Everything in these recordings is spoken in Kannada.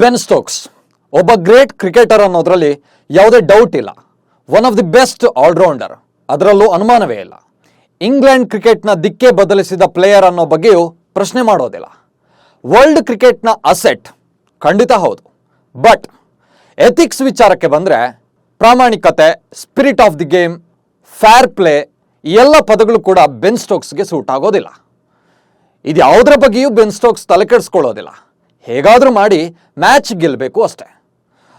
ಬೆನ್ ಸ್ಟೋಕ್ಸ್ ಒಬ್ಬ ಗ್ರೇಟ್ ಕ್ರಿಕೆಟರ್ ಅನ್ನೋದ್ರಲ್ಲಿ ಯಾವುದೇ ಡೌಟ್ ಇಲ್ಲ. One of the best allrounder, ಅದರಲ್ಲೂ ಅನುಮಾನವೇ ಇಲ್ಲ. ಇಂಗ್ಲೆಂಡ್ ಕ್ರಿಕೆಟ್ನ ದಿಕ್ಕೇ ಬದಲಿಸಿದ ಪ್ಲೇಯರ್ ಅನ್ನೋ ಬಗ್ಗೆಯೂ ಪ್ರಶ್ನೆ ಮಾಡೋದಿಲ್ಲ. ವರ್ಲ್ಡ್ ಕ್ರಿಕೆಟ್ನ ಅಸೆಟ್ ಖಂಡಿತ ಹೌದು. ಬಟ್ ಎಥಿಕ್ಸ್ ವಿಚಾರಕ್ಕೆ ಬಂದರೆ ಪ್ರಾಮಾಣಿಕತೆ, spirit of the game, fair play ಈ ಎಲ್ಲ ಪದಗಳು ಕೂಡ ಬೆನ್ ಸ್ಟೋಕ್ಸ್ಗೆ ಸೂಟ್ ಆಗೋದಿಲ್ಲ. ಇದು ಯಾವುದರ ಬಗ್ಗೆಯೂ ಬೆನ್ ಸ್ಟೋಕ್ಸ್ ತಲೆ ಕೆಡಿಸ್ಕೊಳ್ಳೋದಿಲ್ಲ. ಹೇಗಾದರೂ ಮಾಡಿ ಮ್ಯಾಚ್ ಗೆಲ್ಲಬೇಕು ಅಷ್ಟೇ.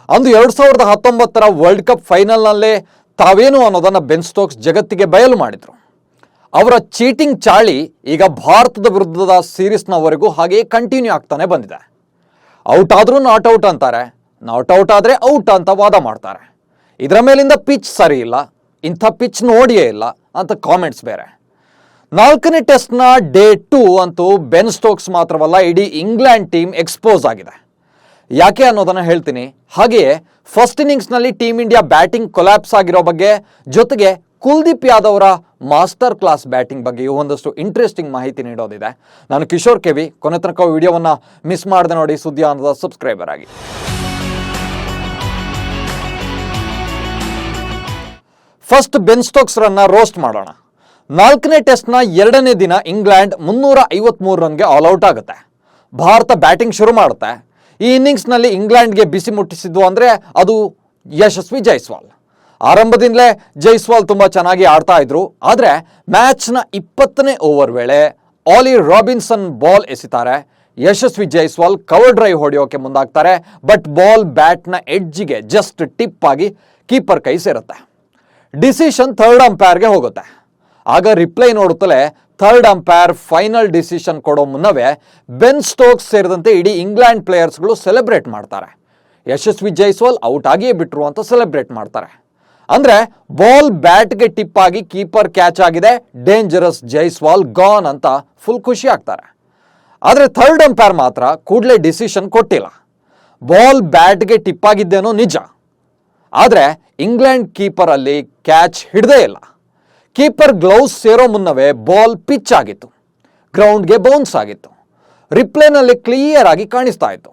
ಅಂದು 2019 ವರ್ಲ್ಡ್ ಕಪ್ ಫೈನಲ್ನಲ್ಲೇ ತಾವೇನು ಅನ್ನೋದನ್ನು ಬೆನ್ ಸ್ಟೋಕ್ಸ್ ಜಗತ್ತಿಗೆ ಬಯಲು ಮಾಡಿದರು. ಅವರ ಚೀಟಿಂಗ್ ಚಾಳಿ ಈಗ ಭಾರತದ ವಿರುದ್ಧದ ಸೀರೀಸ್ನವರೆಗೂ ಹಾಗೆಯೇ ಕಂಟಿನ್ಯೂ ಆಗ್ತಾನೆ ಬಂದಿದೆ. ಔಟ್ ಆದರೂ ನಾಟ್ ಔಟ್ ಅಂತಾರೆ, ನಾಟ್ ಔಟ್ ಆದರೆ ಔಟ್ ಅಂತ ವಾದ ಮಾಡ್ತಾರೆ. ಇದರ ಮೇಲಿಂದ ಪಿಚ್ ಸರಿ ಇಲ್ಲ, ಇಂಥ ಪಿಚ್ ನೋಡಿಯೇ ಇಲ್ಲ ಅಂತ ಕಾಮೆಂಟ್ಸ್ ಬೇರೆ. 4ನೇ ಟೆಸ್ಟ್ನ ಡೇ 2 ಅಂತೂ ಬೆನ್ ಸ್ಟೋಕ್ಸ್ ಮಾತ್ರವಲ್ಲ, ಇಡೀ ಇಂಗ್ಲೆಂಡ್ ಟೀಮ್ ಎಕ್ಸ್ಪೋಸ್ ಆಗಿದೆ. ಯಾಕೆ ಅನ್ನೋದನ್ನು ಹೇಳ್ತೀನಿ. ಹಾಗೆಯೇ ಫಸ್ಟ್ ಇನ್ನಿಂಗ್ಸ್ನಲ್ಲಿ ಟೀಮ್ ಇಂಡಿಯಾ ಬ್ಯಾಟಿಂಗ್ ಕೊಲ್ಯಾಪ್ಸ್ ಆಗಿರೋ ಬಗ್ಗೆ, ಜೊತೆಗೆ ಕುಲ್ದೀಪ್ ಯಾದವ್ ಅವರ ಮಾಸ್ಟರ್ ಕ್ಲಾಸ್ ಬ್ಯಾಟಿಂಗ್ ಬಗ್ಗೆಯೂ ಒಂದಷ್ಟು ಇಂಟ್ರೆಸ್ಟಿಂಗ್ ಮಾಹಿತಿ ನೀಡೋದಿದೆ. ನಾನು ಕಿಶೋರ್ ಕೆವಿ. ಕೊನೆ ತನಕ ವಿಡಿಯೋವನ್ನು ಮಿಸ್ ಮಾಡದೆ ನೋಡಿ, ಸುದ್ದಿ ಅನ್ನೋದ ಸಬ್ಸ್ಕ್ರೈಬರ್ ಆಗಿ. ಫಸ್ಟ್ ಬೆನ್ ಸ್ಟೋಕ್ಸ್ ರನ್ನ ರೋಸ್ಟ್ ಮಾಡೋಣ. 4ನೇ ಟೆಸ್ಟ್ನ 2ನೇ ದಿನ ಇಂಗ್ಲೆಂಡ್ 353 ರನ್ಗೆ ಆಲ್ಔಟ್ ಆಗುತ್ತೆ. ಭಾರತ ಬ್ಯಾಟಿಂಗ್ ಶುರು ಮಾಡುತ್ತೆ. ಈ ಇನ್ನಿಂಗ್ಸ್ನಲ್ಲಿ ಇಂಗ್ಲೆಂಡ್ಗೆ ಬಿಸಿ ಮುಟ್ಟಿಸಿದ್ದು ಅಂದರೆ ಅದು ಯಶಸ್ವಿ ಜೈಸ್ವಾಲ್. ಆರಂಭದಿಂದಲೇ ಜೈಸ್ವಾಲ್ ತುಂಬ ಚೆನ್ನಾಗಿ ಆಡ್ತಾ ಇದ್ರು. ಆದರೆ ಮ್ಯಾಚ್ನ 20ನೇ ಓವರ್ ವೇಳೆ ಆಲಿ ರಾಬಿನ್ಸನ್ ಬಾಲ್ ಎಸಿತಾರೆ. ಯಶಸ್ವಿ ಜೈಸ್ವಾಲ್ ಕವರ್ ಡ್ರೈವ್ ಹೊಡೆಯೋಕೆ ಮುಂದಾಗ್ತಾರೆ. ಬಟ್ ಬಾಲ್ ಬ್ಯಾಟ್ನ ಎಡ್ಜಿಗೆ ಜಸ್ಟ್ ಟಿಪ್ ಆಗಿ ಕೀಪರ್ ಕೈ ಸೇರುತ್ತೆ. ಡಿಸಿಷನ್ ಥರ್ಡ್ ಅಂಪೈರ್ಗೆ ಹೋಗುತ್ತೆ. ಆಗ ರಿಪ್ಲೈ ನೋಡುತ್ತಲೇ ಥರ್ಡ್ ಅಂಪೈರ್ ಫೈನಲ್ ಡಿಸಿಷನ್ ಕೊಡೋ ಮುನ್ನವೇ ಬೆನ್ ಸ್ಟೋಕ್ಸ್ ಸೇರಿದಂತೆ ಇಡೀ ಇಂಗ್ಲೆಂಡ್ ಪ್ಲೇಯರ್ಸ್ಗಳು ಸೆಲೆಬ್ರೇಟ್ ಮಾಡ್ತಾರೆ. ಯಶಸ್ವಿ ಜೈಸ್ವಾಲ್ ಔಟ್ ಆಗಿಯೇ ಬಿಟ್ರು ಅಂತ ಸೆಲೆಬ್ರೇಟ್ ಮಾಡ್ತಾರೆ. ಅಂದರೆ ಬಾಲ್ ಬ್ಯಾಟ್ಗೆ ಟಿಪ್ ಆಗಿ ಕೀಪರ್ ಕ್ಯಾಚ್ ಆಗಿದೆ, ಡೇಂಜರಸ್ ಜೈಸ್ವಾಲ್ ಗಾನ್ ಅಂತ ಫುಲ್ ಖುಷಿ ಆಗ್ತಾರೆ. ಆದರೆ ಥರ್ಡ್ ಅಂಪೈರ್ ಮಾತ್ರ ಕೂಡಲೇ ಡಿಸಿಷನ್ ಕೊಟ್ಟಿಲ್ಲ. ಬಾಲ್ ಬ್ಯಾಟ್ಗೆ ಟಿಪ್ ಆಗಿದ್ದೇನೋ ನಿಜ, ಆದರೆ ಇಂಗ್ಲೆಂಡ್ ಕೀಪರ್ ಅಲ್ಲಿ ಕ್ಯಾಚ್ ಹಿಡ್ದೇ ಇಲ್ಲ. ಕೀಪರ್ ಗ್ಲೌಸ್ ಸೇರೋ ಮುನ್ನವೇ ಬಾಲ್ ಪಿಚ್ ಆಗಿತ್ತು, ಗ್ರೌಂಡ್ಗೆ ಬೌನ್ಸ್ ಆಗಿತ್ತು. ರಿಪ್ಲೇನಲ್ಲಿ ಕ್ಲಿಯರ್ ಆಗಿ ಕಾಣಿಸ್ತಾ ಇತ್ತು.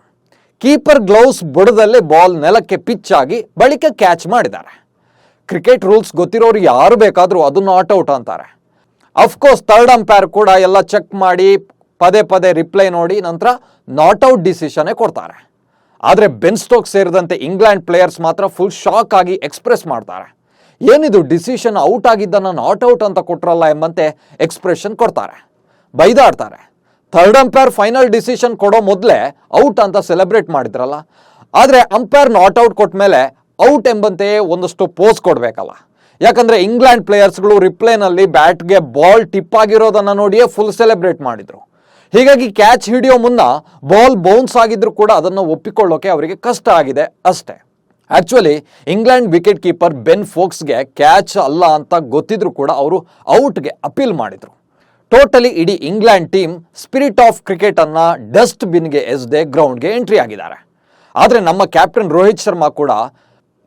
ಕೀಪರ್ ಗ್ಲೌಸ್ ಬುಡದಲ್ಲೇ ಬಾಲ್ ನೆಲಕ್ಕೆ ಪಿಚ್ ಆಗಿ ಬಳಿಕ ಕ್ಯಾಚ್ ಮಾಡಿದ್ದಾರೆ. ಕ್ರಿಕೆಟ್ ರೂಲ್ಸ್ ಗೊತ್ತಿರೋರು ಯಾರು ಬೇಕಾದರೂ ಅದು ನಾಟ್ ಔಟ್ ಅಂತಾರೆ. ಅಫ್ಕೋರ್ಸ್ ಥರ್ಡ್ ಅಂಪೈರ್ ಕೂಡ ಎಲ್ಲ ಚೆಕ್ ಮಾಡಿ ಪದೇ ಪದೇ ರಿಪ್ಲೈ ನೋಡಿ ನಂತರ ನಾಟ್ ಔಟ್ ಡಿಸಿಷನ್ನೇ ಕೊಡ್ತಾರೆ. ಆದರೆ ಬೆನ್ ಸ್ಟೋಕ್ಸ್ ಸೇರಿದಂತೆ ಇಂಗ್ಲೆಂಡ್ ಪ್ಲೇಯರ್ಸ್ ಮಾತ್ರ ಫುಲ್ ಶಾಕ್ ಆಗಿ ಎಕ್ಸ್ಪ್ರೆಸ್ ಮಾಡ್ತಾರೆ. ಏನಿದು ಡಿಸಿಷನ್, ಔಟ್ ಆಗಿದ್ದನ್ನು ನಾಟ್ ಔಟ್ ಅಂತ ಕೊಟ್ರಲ್ಲ ಎಂಬಂತೆ ಎಕ್ಸ್ಪ್ರೆಷನ್ ಕೊಡ್ತಾರೆ, ಬೈದಾಡ್ತಾರೆ. ಥರ್ಡ್ ಅಂಪೈರ್ ಫೈನಲ್ ಡಿಸಿಷನ್ ಕೊಡೋ ಮೊದಲೇ ಔಟ್ ಅಂತ ಸೆಲೆಬ್ರೇಟ್ ಮಾಡಿದ್ರಲ್ಲ. ಆದರೆ ಅಂಪೈರ್ ನಾಟ್ ಔಟ್ ಕೊಟ್ಟ ಮೇಲೆ ಔಟ್ ಎಂಬಂತೆ ಒಂದಷ್ಟು ಪೋಸ್ ಕೊಡಬೇಕಲ್ಲ. ಯಾಕಂದರೆ ಇಂಗ್ಲೆಂಡ್ ಪ್ಲೇಯರ್ಸ್ಗಳು ರಿಪ್ಲೇನಲ್ಲಿ ಬ್ಯಾಟ್ಗೆ ಬಾಲ್ ಟಿಪ್ ಆಗಿರೋದನ್ನು ನೋಡಿಯೇ ಫುಲ್ ಸೆಲೆಬ್ರೇಟ್ ಮಾಡಿದರು. ಹೀಗಾಗಿ ಕ್ಯಾಚ್ ಹಿಡಿಯೋ ಮುನ್ನ ಬಾಲ್ ಬೌನ್ಸ್ ಆಗಿದ್ರು ಕೂಡ ಅದನ್ನು ಒಪ್ಪಿಕೊಳ್ಳೋಕೆ ಅವರಿಗೆ ಕಷ್ಟ ಆಗಿದೆ ಅಷ್ಟೇ. ಆ್ಯಕ್ಚುಲಿ ಇಂಗ್ಲೆಂಡ್ ವಿಕೆಟ್ ಕೀಪರ್ ಬೆನ್ ಫೋಕ್ಸ್ಗೆ ಕ್ಯಾಚ್ ಅಲ್ಲ ಅಂತ ಗೊತ್ತಿದ್ರು ಕೂಡ ಅವರು ಔಟ್ಗೆ ಅಪೀಲ್ ಮಾಡಿದರು. ಟೋಟಲಿ ಇಡೀ ಇಂಗ್ಲೆಂಡ್ ಟೀಮ್ ಸ್ಪಿರಿಟ್ ಆಫ್ ಕ್ರಿಕೆಟನ್ನು ಡಸ್ಟ್ ಬಿನ್ಗೆ ಎಸೆದೇ ಗ್ರೌಂಡ್ಗೆ ಎಂಟ್ರಿ ಆಗಿದ್ದಾರೆ. ಆದರೆ ನಮ್ಮ ಕ್ಯಾಪ್ಟನ್ ರೋಹಿತ್ ಶರ್ಮಾ ಕೂಡ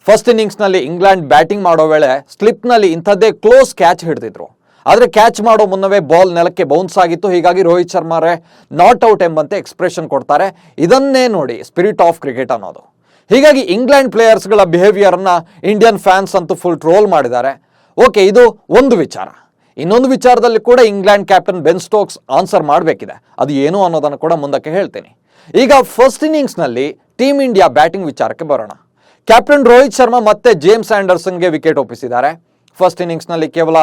ಫಸ್ಟ್ ಇನ್ನಿಂಗ್ಸ್ನಲ್ಲಿ ಇಂಗ್ಲೆಂಡ್ ಬ್ಯಾಟಿಂಗ್ ಮಾಡೋ ವೇಳೆ ಸ್ಲಿಪ್ನಲ್ಲಿ ಇಂಥದ್ದೇ ಕ್ಲೋಸ್ ಕ್ಯಾಚ್ ಹಿಡಿದಿದ್ರು. ಆದರೆ ಕ್ಯಾಚ್ ಮಾಡೋ ಮುನ್ನವೇ ಬಾಲ್ ನೆಲಕ್ಕೆ ಬೌನ್ಸ್ ಆಗಿತ್ತು. ಹೀಗಾಗಿ ರೋಹಿತ್ ಶರ್ಮಾರೇ ನಾಟ್ ಔಟ್ ಎಂಬಂತೆ ಎಕ್ಸ್ಪ್ರೆಷನ್ ಕೊಡ್ತಾರೆ. ಇದನ್ನೇ ನೋಡಿ ಸ್ಪಿರಿಟ್ ಆಫ್ ಕ್ರಿಕೆಟ್ ಅನ್ನೋದು. ಹೀಗಾಗಿ ಇಂಗ್ಲೆಂಡ್ ಪ್ಲೇಯರ್ಸ್ಗಳ ಬಿಹೇವಿಯರನ್ನು ಇಂಡಿಯನ್ ಫ್ಯಾನ್ಸ್ ಅಂತೂ ಫುಲ್ ಟ್ರೋಲ್ ಮಾಡಿದ್ದಾರೆ. ಓಕೆ, ಇದು ಒಂದು ವಿಚಾರ. ಇನ್ನೊಂದು ವಿಚಾರದಲ್ಲಿ ಕೂಡ England captain Ben Stokes answer ಮಾಡಬೇಕಿದೆ. ಅದು ಏನು ಅನ್ನೋದನ್ನು ಕೂಡ ಮುಂದಕ್ಕೆ ಹೇಳ್ತೀನಿ. ಈಗ ಫಸ್ಟ್ ಇನ್ನಿಂಗ್ಸ್ನಲ್ಲಿ ಟೀಮ್ ಇಂಡಿಯಾ ಬ್ಯಾಟಿಂಗ್ ವಿಚಾರಕ್ಕೆ ಬರೋಣ. ಕ್ಯಾಪ್ಟನ್ ರೋಹಿತ್ ಶರ್ಮಾ ಮತ್ತೆ ಜೇಮ್ಸ್ ಆ್ಯಂಡರ್ಸನ್ಗೆ ವಿಕೆಟ್ ಒಪ್ಪಿಸಿದ್ದಾರೆ. ಫಸ್ಟ್ ಇನ್ನಿಂಗ್ಸ್ನಲ್ಲಿ ಕೇವಲ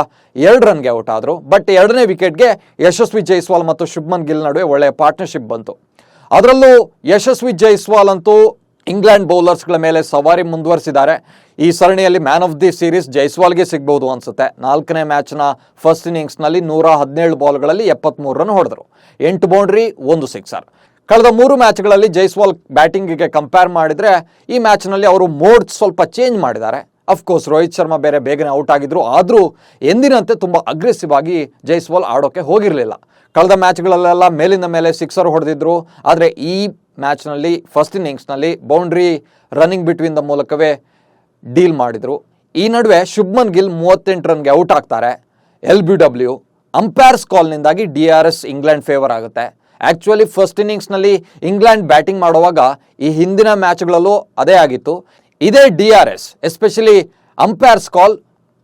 2 ರನ್ಗೆ ಔಟ್ ಆದರು. ಬಟ್ 2ನೇ ವಿಕೆಟ್ಗೆ ಯಶಸ್ವಿ ಜೈಸ್ವಾಲ್ ಮತ್ತು ಶುಭ್ಮನ್ ಗಿಲ್ ನಡುವೆ ಒಳ್ಳೆಯ ಪಾರ್ಟ್ನರ್ಶಿಪ್ ಬಂತು. ಅದರಲ್ಲೂ ಯಶಸ್ವಿ ಜೈಸ್ವಾಲ್ ಅಂತೂ ಇಂಗ್ಲೆಂಡ್ ಬೌಲರ್ಸ್ಗಳ ಮೇಲೆ ಸವಾರಿ ಮುಂದುವರಿಸಿದ್ದಾರೆ. ಈ ಸರಣಿಯಲ್ಲಿ ಮ್ಯಾನ್ ಆಫ್ ದಿ ಸೀರೀಸ್ ಜೈಸ್ವಾಲ್ಗೆ ಸಿಗ್ಬೋದು ಅನ್ಸುತ್ತೆ. 4ನೇ ಮ್ಯಾಚ್ನ ಫಸ್ಟ್ ಇನ್ನಿಂಗ್ಸ್ನಲ್ಲಿ 117 ಬಾಲ್ಗಳಲ್ಲಿ 73 ರನ್ ಹೊಡೆದರು, 8 ಬೌಂಡ್ರಿ, 1 ಸಿಕ್ಸರ್. ಕಳೆದ 3 ಮ್ಯಾಚ್ಗಳಲ್ಲಿ ಜೈಸ್ವಾಲ್ ಬ್ಯಾಟಿಂಗಿಗೆ ಕಂಪೇರ್ ಮಾಡಿದರೆ ಈ ಮ್ಯಾಚ್ನಲ್ಲಿ ಅವರು ಮೋಡ್ ಸ್ವಲ್ಪ ಚೇಂಜ್ ಮಾಡಿದ್ದಾರೆ. ಅಫ್ಕೋರ್ಸ್ ರೋಹಿತ್ ಶರ್ಮಾ ಬೇರೆ ಬೇಗನೆ ಔಟ್ ಆಗಿದ್ರು. ಆದರೂ ಎಂದಿನಂತೆ ತುಂಬ ಅಗ್ರೆಸಿವ್ ಆಗಿ ಜೈಸ್ವಾಲ್ ಆಡೋಕ್ಕೆ ಹೋಗಿರಲಿಲ್ಲ. ಕಳೆದ ಮ್ಯಾಚ್ಗಳಲ್ಲೆಲ್ಲ ಮೇಲಿಂದ ಮೇಲೆ ಸಿಕ್ಸರ್ ಹೊಡೆದಿದ್ರು. ಆದರೆ ಈ ಮ್ಯಾಚ್ನಲ್ಲಿ ಫಸ್ಟ್ ಇನ್ನಿಂಗ್ಸ್ನಲ್ಲಿ ಬೌಂಡ್ರಿ ರನ್ನಿಂಗ್ ಬಿಟ್ವೀನ್ ದ ಮೂಲಕವೇ ಡೀಲ್ ಮಾಡಿದರು. ಈ ನಡುವೆ ಶುಭ್ಮನ್ ಗಿಲ್ 38 ರನ್ಗೆ ಔಟ್ ಆಗ್ತಾರೆ. LBW ಅಂಪೈರ್ಸ್ ಕಾಲ್ನಿಂದಾಗಿ DRS ಇಂಗ್ಲೆಂಡ್ ಫೇವರ್ ಆಗುತ್ತೆ. ಆ್ಯಕ್ಚುಲಿ ಫಸ್ಟ್ ಇನ್ನಿಂಗ್ಸ್ನಲ್ಲಿ ಇಂಗ್ಲೆಂಡ್ ಬ್ಯಾಟಿಂಗ್ ಮಾಡುವಾಗ ಈ ಹಿಂದಿನ ಮ್ಯಾಚ್ಗಳಲ್ಲೂ ಅದೇ ಆಗಿತ್ತು. ಇದೇ DRS ಎಸ್ಪೆಷಲಿ ಅಂಪೈರ್ಸ್ ಕಾಲ್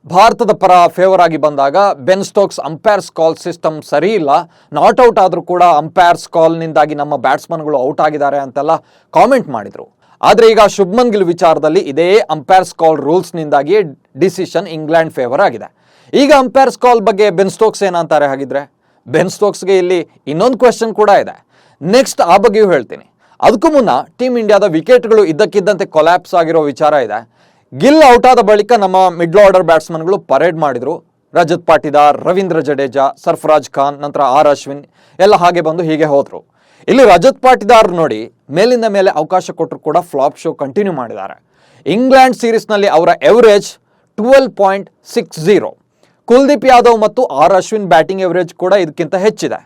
ಭಾರತದ ಪರ ಫೇವರ್ ಆಗಿ ಬಂದಾಗ ಬೆನ್ ಸ್ಟೋಕ್ಸ್ ಅಂಪೈರ್ಸ್ ಕಾಲ್ ಸಿಸ್ಟಮ್ ಸರಿ ಇಲ್ಲ, ನಾಟ್ ಔಟ್ ಆದರೂ ಕೂಡ ಅಂಪೈರ್ಸ್ ಕಾಲ್ನಿಂದಾಗಿ ನಮ್ಮ ಬ್ಯಾಟ್ಸ್ಮನ್ಗಳು ಔಟ್ ಆಗಿದ್ದಾರೆ ಅಂತೆಲ್ಲ ಕಾಮೆಂಟ್ ಮಾಡಿದರು. ಆದರೆ ಈಗ ಶುಭ್ಮನ್ ಗಿಲ್ ವಿಚಾರದಲ್ಲಿ ಇದೇ ಅಂಪೈರ್ಸ್ ಕಾಲ್ ರೂಲ್ಸ್ನಿಂದಾಗಿ ಡಿಸಿಷನ್ ಇಂಗ್ಲೆಂಡ್ ಫೇವರ್ ಆಗಿದೆ. ಈಗ ಅಂಪೈರ್ಸ್ ಕಾಲ್ ಬಗ್ಗೆ ಬೆನ್ ಸ್ಟೋಕ್ಸ್ ಏನಂತಾರೆ ಹಾಗಿದ್ರೆ? ಬೆನ್ ಸ್ಟೋಕ್ಸ್ಗೆ ಇಲ್ಲಿ ಇನ್ನೊಂದು ಕ್ವೆಶ್ಚನ್ ಕೂಡ ಇದೆ, ನೆಕ್ಸ್ಟ್ ಆ ಬಗ್ಗೆಯೂ ಹೇಳ್ತೀನಿ. ಅದಕ್ಕೂ ಮುನ್ನ ಟೀಮ್ ಇಂಡಿಯಾದ ವಿಕೆಟ್ಗಳು ಇದ್ದಕ್ಕಿದ್ದಂತೆ ಕೊಲ್ಯಾಪ್ಸ್ ಆಗಿರೋ ವಿಚಾರ ಇದೆ. ಗಿಲ್ ಔಟ್ ಆದ ಬಳಿಕ ನಮ್ಮ ಮಿಡ್ಲ್ ಆರ್ಡರ್ ಬ್ಯಾಟ್ಸ್ಮನ್ಗಳು ಪರೇಡ್ ಮಾಡಿದ್ರು. ರಜತ್ ಪಾಟಿದಾರ್, ರವೀಂದ್ರ ಜಡೇಜಾ, ಸರ್ಫರಾಜ್ ಖಾನ್, ನಂತರ ಆರ್ ಅಶ್ವಿನ್ ಎಲ್ಲ ಹಾಗೆ ಬಂದು ಹೀಗೆ ಹೋದ್ರು. ಇಲ್ಲಿ ರಜತ್ ಪಾಟಿದಾರ್ ನೋಡಿ ಮೇಲಿಂದ ಮೇಲೆ ಅವಕಾಶ ಕೊಟ್ಟರು ಕೂಡ ಫ್ಲಾಪ್ ಶೋ ಕಂಟಿನ್ಯೂ ಮಾಡಿದ್ದಾರೆ. ಇಂಗ್ಲೆಂಡ್ ಸೀರೀಸ್ನಲ್ಲಿ ಅವರ ಎವರೇಜ್ 12.60. ಕುಲ್ದೀಪ್ ಯಾದವ್ ಮತ್ತು ಆರ್ ಅಶ್ವಿನ್ ಬ್ಯಾಟಿಂಗ್ ಎವರೇಜ್ ಕೂಡ ಇದಕ್ಕಿಂತ ಹೆಚ್ಚಿದೆ.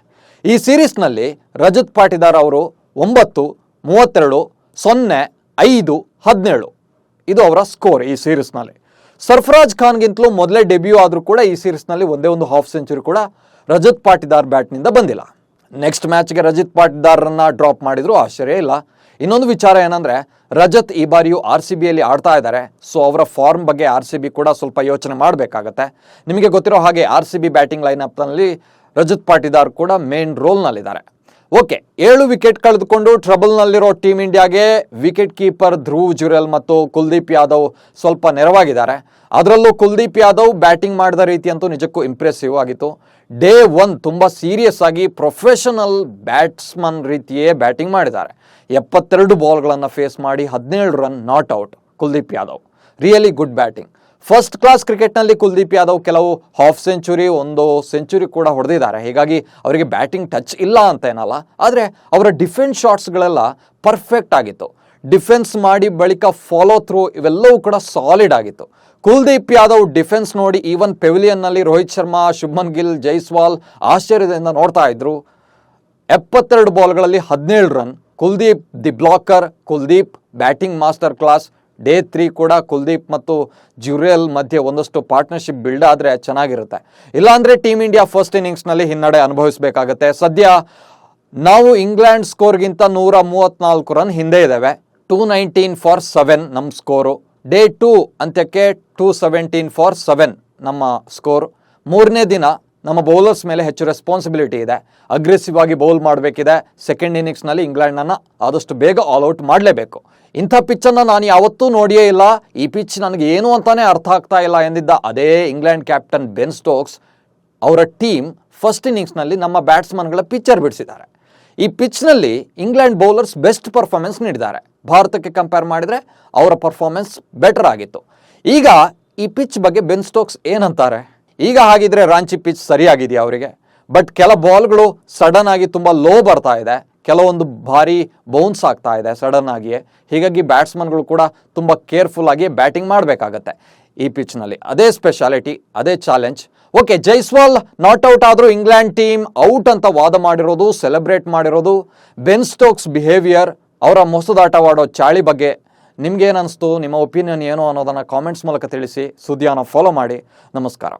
ಈ ಸೀರೀಸ್ನಲ್ಲಿ ರಜತ್ ಪಾಟಿದಾರ್ ಅವರು 9, 32, 0, 5, 17 ಇದು ಅವರ ಸ್ಕೋರ್ ಈ ಸೀರೀಸ್ನಲ್ಲಿ. ಸರ್ಫರಾಜ್ ಖಾನ್ಗಿಂತಲೂ ಮೊದಲೇ ಡೆಬ್ಯೂ ಆದರೂ ಕೂಡ ಈ ಸೀರೀಸ್ನಲ್ಲಿ ಒಂದೇ ಒಂದು ಹಾಫ್ ಸೆಂಚುರಿ ಕೂಡ ರಜತ್ ಪಾಟಿದಾರ್ ಬ್ಯಾಟ್ನಿಂದ ಬಂದಿಲ್ಲ. ನೆಕ್ಸ್ಟ್ ಮ್ಯಾಚ್ಗೆ ರಜತ್ ಪಾಟಿದಾರ್ರನ್ನ ಡ್ರಾಪ್ ಮಾಡಿದ್ರು ಆಶ್ಚರ್ಯ ಇಲ್ಲ. ಇನ್ನೊಂದು ವಿಚಾರ ಏನಂದ್ರೆ ರಜತ್ ಈ ಬಾರಿಯೂ RCBಯಲ್ಲಿ ಆಡ್ತಾ ಇದ್ದಾರೆ. ಸೊ ಅವರ ಫಾರ್ಮ್ ಬಗ್ಗೆ RCB ಕೂಡ ಸ್ವಲ್ಪ ಯೋಚನೆ ಮಾಡಬೇಕಾಗತ್ತೆ. ನಿಮಗೆ ಗೊತ್ತಿರೋ ಹಾಗೆ RCB ಬ್ಯಾಟಿಂಗ್ ಲೈನಪ್ನಲ್ಲಿ ರಜತ್ ಪಾಟಿದಾರ್ ಕೂಡ ಮೇನ್ ರೋಲ್ನಲ್ಲಿದ್ದಾರೆ. ಓಕೆ, 7 ವಿಕೆಟ್ ಕಳೆದುಕೊಂಡು ಟ್ರಬಲ್ನಲ್ಲಿರೋ ಟೀಮ್ ಇಂಡಿಯಾಗೆ ವಿಕೆಟ್ ಕೀಪರ್ ಧ್ರುವ್ ಜುರೆಲ್ ಮತ್ತು ಕುಲ್ದೀಪ್ ಯಾದವ್ ಸ್ವಲ್ಪ ನೆರವಾಗಿದ್ದಾರೆ. ಅದರಲ್ಲೂ ಕುಲ್ದೀಪ್ ಯಾದವ್ ಬ್ಯಾಟಿಂಗ್ ಮಾಡಿದ ರೀತಿ ಅಂತೂ ನಿಜಕ್ಕೂ ಇಂಪ್ರೆಸಿವ್ ಆಗಿತ್ತು. ಡೇ 1 ತುಂಬ ಸೀರಿಯಸ್ ಆಗಿ ಪ್ರೊಫೆಷನಲ್ ಬ್ಯಾಟ್ಸ್ಮನ್ ರೀತಿಯೇ ಬ್ಯಾಟಿಂಗ್ ಮಾಡಿದ್ದಾರೆ. 72 ಬಾಲ್ಗಳನ್ನು ಫೇಸ್ ಮಾಡಿ 17 run not out Kuldeep Yadav. Really good batting. First class ಕ್ರಿಕೆಟ್ನಲ್ಲಿ ಕುಲ್ದೀಪ್ ಯಾದವ್ ಕೆಲವು ಹಾಫ್ ಸೆಂಚುರಿ, ಒಂದು ಸೆಂಚುರಿ ಕೂಡ ಹೊಡೆದಿದ್ದಾರೆ. ಹೀಗಾಗಿ ಅವರಿಗೆ ಬ್ಯಾಟಿಂಗ್ ಟಚ್ ಇಲ್ಲ ಅಂತ ಏನಲ್ಲ, ಆದರೆ ಅವರ ಡಿಫೆನ್ಸ್ ಶಾಟ್ಸ್ಗಳೆಲ್ಲ ಪರ್ಫೆಕ್ಟ್ ಆಗಿತ್ತು. ಡಿಫೆನ್ಸ್ ಮಾಡಿ ಬಳಿಕ ಫಾಲೋ ಥ್ರೂ ಇವೆಲ್ಲವೂ ಕೂಡ ಸಾಲಿಡ್ ಆಗಿತ್ತು. ಕುಲ್ದೀಪ್ ಯಾದವ್ ಡಿಫೆನ್ಸ್ ನೋಡಿ ಈವನ್ ಪೆವಿಲಿಯನ್ನಲ್ಲಿ ರೋಹಿತ್ ಶರ್ಮಾ, ಶುಭ್ಮನ್ ಗಿಲ್, ಜೈಸ್ವಾಲ್ ಆಶ್ಚರ್ಯದಿಂದ ನೋಡ್ತಾ ಇದ್ರು. 72 ಬಾಲ್ಗಳಲ್ಲಿ 17 run. Kuldeep the blocker, Kuldeep batting master class. Day 3 ಕೂಡ ಕುಲ್ದೀಪ್ ಮತ್ತು ಜುರೇಲ್ ಮಧ್ಯೆ ಒಂದಷ್ಟು ಪಾರ್ಟ್ನರ್ಶಿಪ್ ಬಿಲ್ಡ್ ಆದರೆ ಚೆನ್ನಾಗಿರುತ್ತೆ. ಇಲ್ಲಾಂದರೆ ಟೀಮ್ ಇಂಡಿಯಾ ಫಸ್ಟ್ ಇನ್ನಿಂಗ್ಸ್ನಲ್ಲಿ ಹಿನ್ನಡೆ ಅನುಭವಿಸಬೇಕಾಗತ್ತೆ. ಸದ್ಯ ನಾವು ಇಂಗ್ಲೆಂಡ್ ಸ್ಕೋರ್ಗಿಂತ 134 ರನ್ ಹಿಂದೆ ಇದ್ದೇವೆ. 219 ಫಾರ್ 7 ನಮ್ಮ ಸ್ಕೋರು. ಡೇ 2 ಅಂತ್ಯಕ್ಕೆ 217 ಫಾರ್ 7 ನಮ್ಮ ಸ್ಕೋರ್. ಮೂರನೇ ದಿನ ನಮ್ಮ ಬೌಲರ್ಸ್ ಮೇಲೆ ಹೆಚ್ಚು ರೆಸ್ಪಾನ್ಸಿಬಿಲಿಟಿ ಇದೆ. ಅಗ್ರೆಸಿವ್ ಆಗಿ ಬೌಲ್ ಮಾಡಬೇಕಿದೆ. ಸೆಕೆಂಡ್ ಇನ್ನಿಂಗ್ಸ್ನಲ್ಲಿ ಇಂಗ್ಲೆಂಡನ್ನು ಆದಷ್ಟು ಬೇಗ ಆಲ್ಔಟ್ ಮಾಡಲೇಬೇಕು. ಇಂಥ ಪಿಚ್ಚನ್ನು ನಾನು ಯಾವತ್ತೂ ನೋಡಿಯೇ ಇಲ್ಲ, ಈ ಪಿಚ್ ನನಗೆ ಏನು ಅಂತಾನೆ ಅರ್ಥ ಆಗ್ತಾ ಇಲ್ಲ ಎಂದಿದ್ದ ಅದೇ ಇಂಗ್ಲೆಂಡ್ ಕ್ಯಾಪ್ಟನ್ ಬೆನ್ ಸ್ಟೋಕ್ಸ್ ಅವರ ಟೀಮ್ ಫಸ್ಟ್ ಇನ್ನಿಂಗ್ಸ್ನಲ್ಲಿ ನಮ್ಮ ಬ್ಯಾಟ್ಸ್ಮನ್ಗಳ ಪಿಚ್ಚರ್ ಬಿಡಿಸಿದ್ದಾರೆ. ಈ ಪಿಚ್ನಲ್ಲಿ ಇಂಗ್ಲೆಂಡ್ ಬೌಲರ್ಸ್ ಬೆಸ್ಟ್ ಪರ್ಫಾರ್ಮೆನ್ಸ್ ನೀಡಿದ್ದಾರೆ. ಭಾರತಕ್ಕೆ ಕಂಪೇರ್ ಮಾಡಿದರೆ ಅವರ ಪರ್ಫಾರ್ಮೆನ್ಸ್ ಬೆಟರ್ ಆಗಿತ್ತು. ಈಗ ಈ ಪಿಚ್ ಬಗ್ಗೆ ಬೆನ್ ಸ್ಟೋಕ್ಸ್ ಏನಂತಾರೆ? ಈಗ ಹಾಗಿದ್ರೆ ರಾಂಚಿ ಪಿಚ್ ಸರಿಯಾಗಿದೆಯಾ ಅವರಿಗೆ? ಬಟ್ ಕೆಲ ಬಾಲ್ಗಳು ಸಡನ್ ಆಗಿ ತುಂಬ ಲೋ ಬರ್ತಾ ಇದೆ, ಕೆಲವೊಂದು ಭಾರಿ ಬೌನ್ಸ್ ಆಗ್ತಾ ಇದೆ ಸಡನ್ ಆಗಿಯೇ. ಹೀಗಾಗಿ ಬ್ಯಾಟ್ಸ್ಮನ್ಗಳು ಕೂಡ ತುಂಬ ಕೇರ್ಫುಲ್ ಆಗಿ ಬ್ಯಾಟಿಂಗ್ ಮಾಡಬೇಕಾಗತ್ತೆ ಈ ಪಿಚ್ನಲ್ಲಿ. ಅದೇ ಸ್ಪೆಷಾಲಿಟಿ, ಅದೇ challenge. Okay, Jaiswal not out ಆದರೂ ಇಂಗ್ಲೆಂಡ್ ಟೀಮ್ ಔಟ್ ಅಂತ ವಾದ ಮಾಡಿರೋದು, ಸೆಲೆಬ್ರೇಟ್ ಮಾಡಿರೋದು, ಬೆನ್ ಸ್ಟೋಕ್ಸ್ ಬಿಹೇವಿಯರ್, ಅವರ ಮೊಸದಾಟವಾಡೋ ಚಾಳಿ ಬಗ್ಗೆ ನಿಮ್ಗೇನು ಅನಿಸ್ತು? ನಿಮ್ಮ ಒಪಿನಿಯನ್ ಏನು ಅನ್ನೋದನ್ನು ಕಾಮೆಂಟ್ಸ್ ಮೂಲಕ ತಿಳಿಸಿ. ಸುದ್ದಿಯನ್ನು ಫಾಲೋ ಮಾಡಿ. ನಮಸ್ಕಾರ.